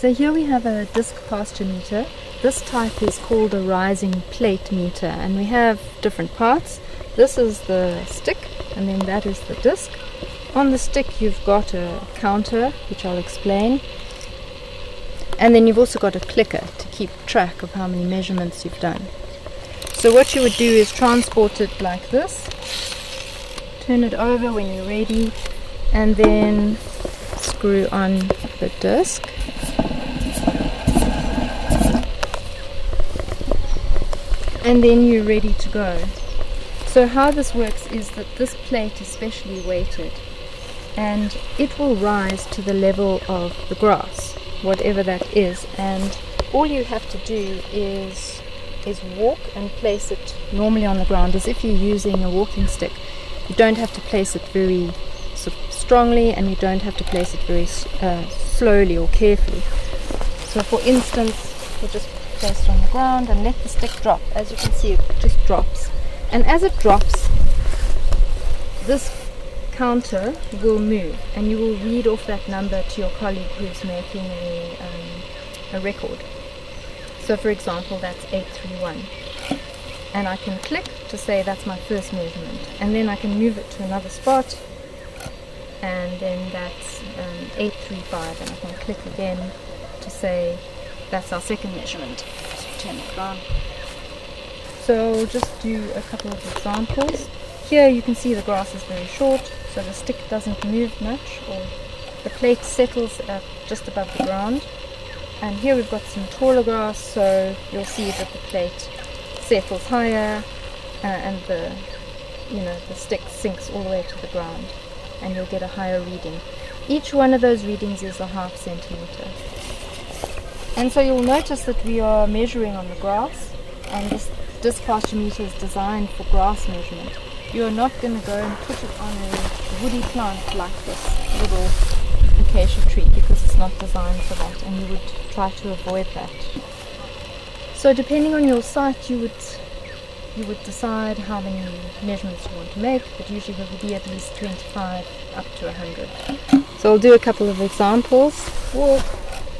So here we have a disc pasture meter. This type is called a RisingPlateMeter, and we have different parts. This is the stick, and then that is the disc. On the stick you've got a counter, which I'll explain, and then you've also got a clicker to keep track of how many measurements you've done. So what you would do is transport it like this, turn it over when you're ready, and then screw on the disc. And then you're ready to go. So how this works is that this plate is specially weighted, and it will rise to the level of the grass, whatever that is, and all you have to do is walk and place it normally on the ground as if you're using a walking stick. You don't have to place it very sort of strongly, and you don't have to place it very slowly or carefully. So for instance, we'll just place it on the ground and let the stick drop. As you can see, it just drops, and as it drops, this counter will move, and you will read off that number to your colleague who's making a record. So for example, that's 831, and I can click to say that's my first measurement, and then I can move it to another spot, and then that's 835, and I can click again to say that's our second measurement. Just turn it around. So I'll just do a couple of examples. Here you can see the grass is very short, so the stick doesn't move much, or the plate settles at just above the ground. And here we've got some taller grass, so you'll see that the plate settles higher, and the stick sinks all the way to the ground, and you'll get a higher reading. Each one of those readings is a ½ centimeter. And so you'll notice that we are measuring on the grass, and this disc pasture meter is designed for grass measurement. You are not going to go and put it on a woody plant like this little acacia tree, because it's not designed for that, and you would try to avoid that. So depending on your site, you would decide how many measurements you want to make, but usually there will be at least 25 up to 100. So I'll do a couple of examples. Walk,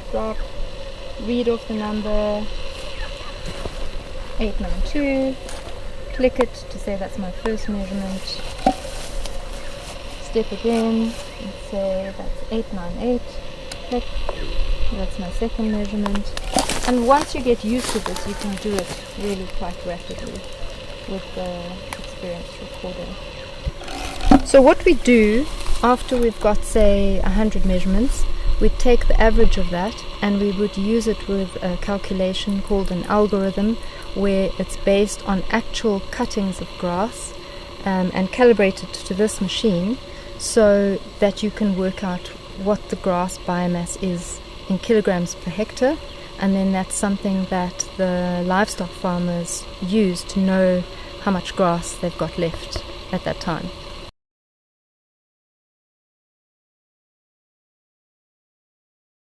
drop, read off the number 892, click it to say that's my first measurement, step again and say that's 898, click, that's my second measurement. And once you get used to this, you can do it really quite rapidly with the experienced recorder. So what we do after we've got, say, 100 measurements, we take the average of that, and we would use it with a calculation called an algorithm, where it's based on actual cuttings of grass and calibrated to this machine, so that you can work out what the grass biomass is in kilograms per hectare, and then that's something that the livestock farmers use to know how much grass they've got left at that time.